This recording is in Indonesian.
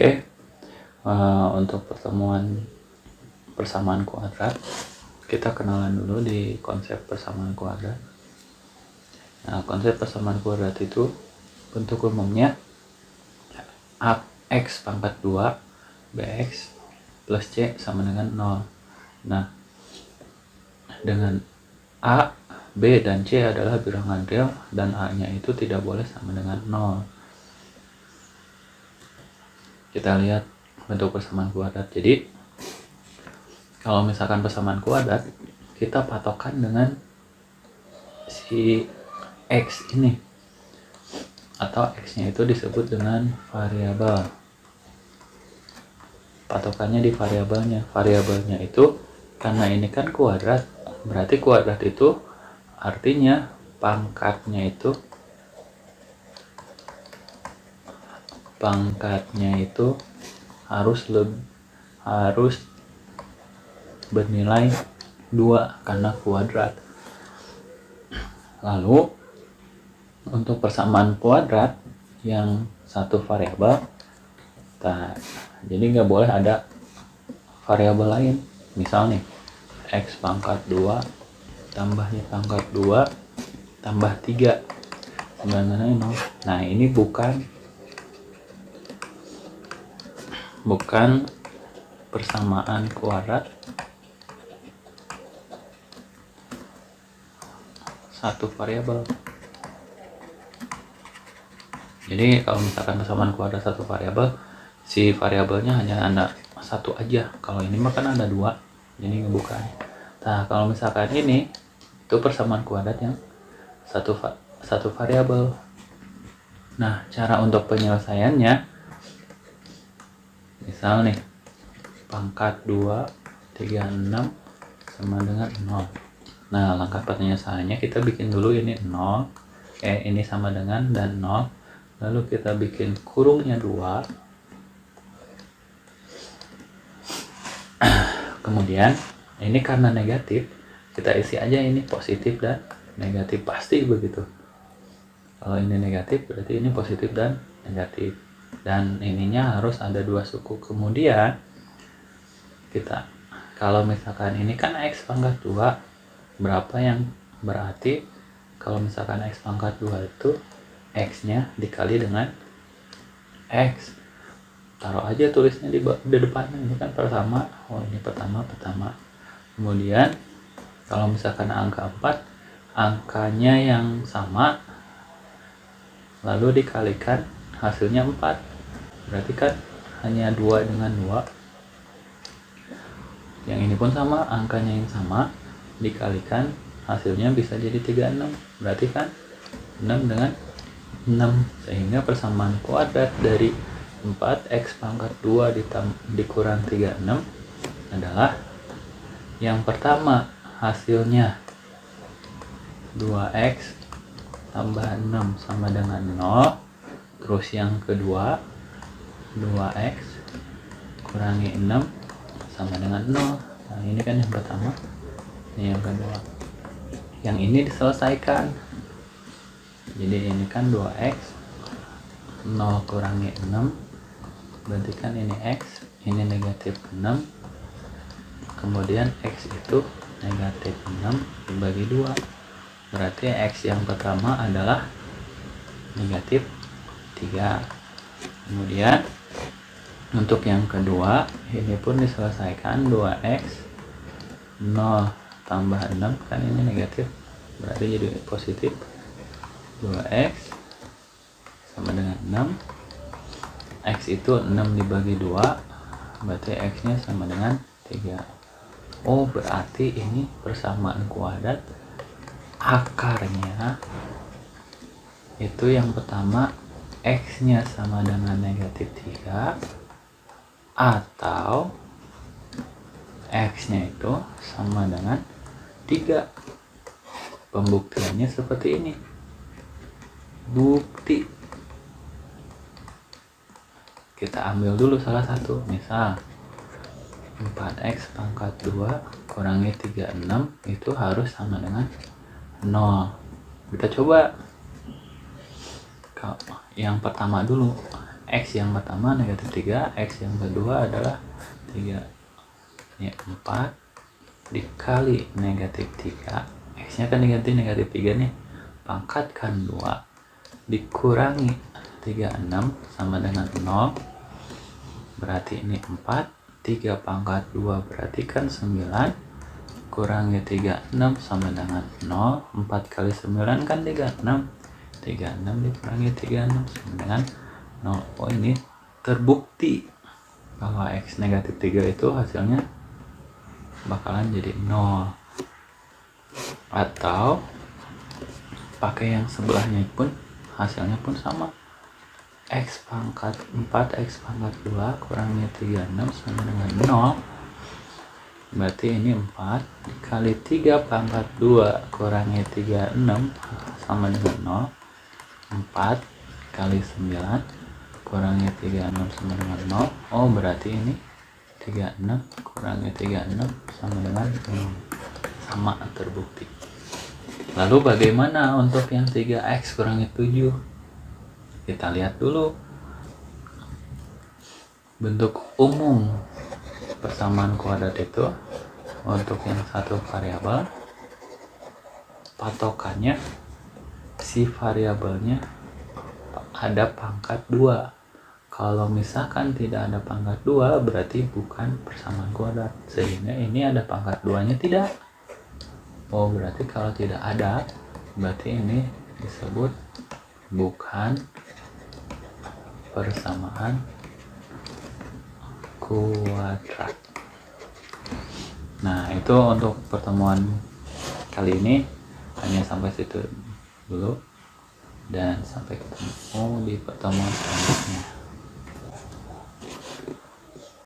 Oke, untuk persamaan kuadrat, kita kenalan dulu di konsep persamaan kuadrat. Nah, konsep persamaan kuadrat itu bentuk umumnya x pangkat 2 bx plus c sama dengan 0. Nah, dengan a, b, dan c adalah bilangan real dan a-nya itu tidak boleh sama dengan 0. Kita lihat bentuk persamaan kuadrat. Jadi, kalau misalkan persamaan kuadrat, kita patokan dengan si x ini, atau x-nya itu disebut dengan variabel. Patokannya di variabelnya. Variabelnya itu karena ini kan kuadrat, berarti kuadrat itu artinya pangkatnya itu harus bernilai 2 karena kuadrat. Lalu untuk persamaan kuadrat yang satu variabel, jadi nggak boleh ada variabel lain. Misal nih, x pangkat 2 tambah y pangkat 2 tambah 3 sama dengan 0. Nah, ini bukan persamaan kuadrat satu variabel. Jadi kalau misalkan persamaan kuadrat satu variabel, si variabelnya hanya ada satu aja. Kalau ini mah kan ada 2, jadi bukan. Nah, kalau misalkan ini itu persamaan kuadrat yang satu variabel. Nah, cara untuk penyelesaiannya, misal nih, pangkat 2 36 sama dengan 0. Nah, langkah penyelesaiannya kita bikin dulu ini 0, ini sama dengan dan 0. Lalu kita bikin kurungnya 2. Kemudian ini karena negatif, kita isi aja ini positif dan negatif, pasti begitu. Kalau ini negatif berarti ini positif dan negatif, dan ininya harus ada 2 suku. Kemudian kita, kalau misalkan ini kan x pangkat 2, berapa yang berarti kalau misalkan x pangkat 2 itu x-nya dikali dengan x. Taruh aja tulisnya di depannya, ini kan pertama. Oh, ini pertama. Kemudian kalau misalkan angka 4, angkanya yang sama lalu dikalikan hasilnya 4. Berarti kan hanya 2 dengan 2. Yang ini pun sama, angkanya yang sama dikalikan hasilnya bisa jadi 36. Berarti kan 6 dengan 6, sehingga persamaan kuadrat dari 4x pangkat 2 dikurang 36 adalah yang pertama hasilnya 2x tambah 6 sama dengan 0, terus yang kedua 2x kurangi 6 sama dengan 0. Nah, ini kan yang pertama, ini yang kedua. Yang ini diselesaikan. Jadi ini kan 2x, 0 kurangi 6, berarti kan ini x, ini negatif 6. Kemudian x itu negatif 6 dibagi 2. Berarti x yang pertama adalah negatif 3. Kemudian untuk yang kedua, ini pun diselesaikan. 2x, 0 tambah 6, kan ini negatif, berarti jadi positif. 2x sama dengan 6. X itu 6 dibagi 2, berarti x nya sama dengan 3. Oh, berarti ini persamaan kuadrat akarnya itu yang pertama x nya sama dengan negatif 3, atau x nya itu sama dengan 3. Pembuktiannya seperti ini. Bukti, kita ambil dulu salah satu. Misal 4x pangkat 2 kurangi 36 itu harus sama dengan 0. Kita coba yang pertama dulu, X yang pertama negatif 3, X yang kedua adalah 3. Ini 4 dikali negatif 3, X nya kan negatif 3 nih, pangkatkan 2 dikurangi 36 sama dengan 0, berarti ini 4, 3 pangkat 2 berarti kan 9, kurangi 36 sama dengan 0, 4 kali 9 kan 36, 36 dikurangi 36 sama dengan 0. Oh, ini terbukti kalau X negatif 3 itu hasilnya bakalan jadi 0. Atau pakai yang sebelahnya pun hasilnya pun sama, X pangkat 4 X pangkat 2 kurangi 36 sama dengan 0, berarti ini 4 dikali 3 pangkat 2 kurangi 36 sama dengan 0, 4 kali 9 kurangi 36 sama dengan 0. Oh, berarti ini 36 kurangi 36 sama dengan 0. Sama, terbukti. Lalu bagaimana untuk yang 3x kurangi 7? Kita lihat dulu bentuk umum persamaan kuadrat itu. Untuk yang satu variabel, patokannya si variabelnya ada pangkat 2. Kalau misalkan tidak ada pangkat 2 berarti bukan persamaan kuadrat, sehingga ini ada pangkat 2 nya tidak. Oh, berarti kalau tidak ada berarti ini disebut bukan persamaan kuadrat. Nah, itu untuk pertemuan kali ini hanya sampai situ dulu, dan sampai ketemu di pertemuan selanjutnya.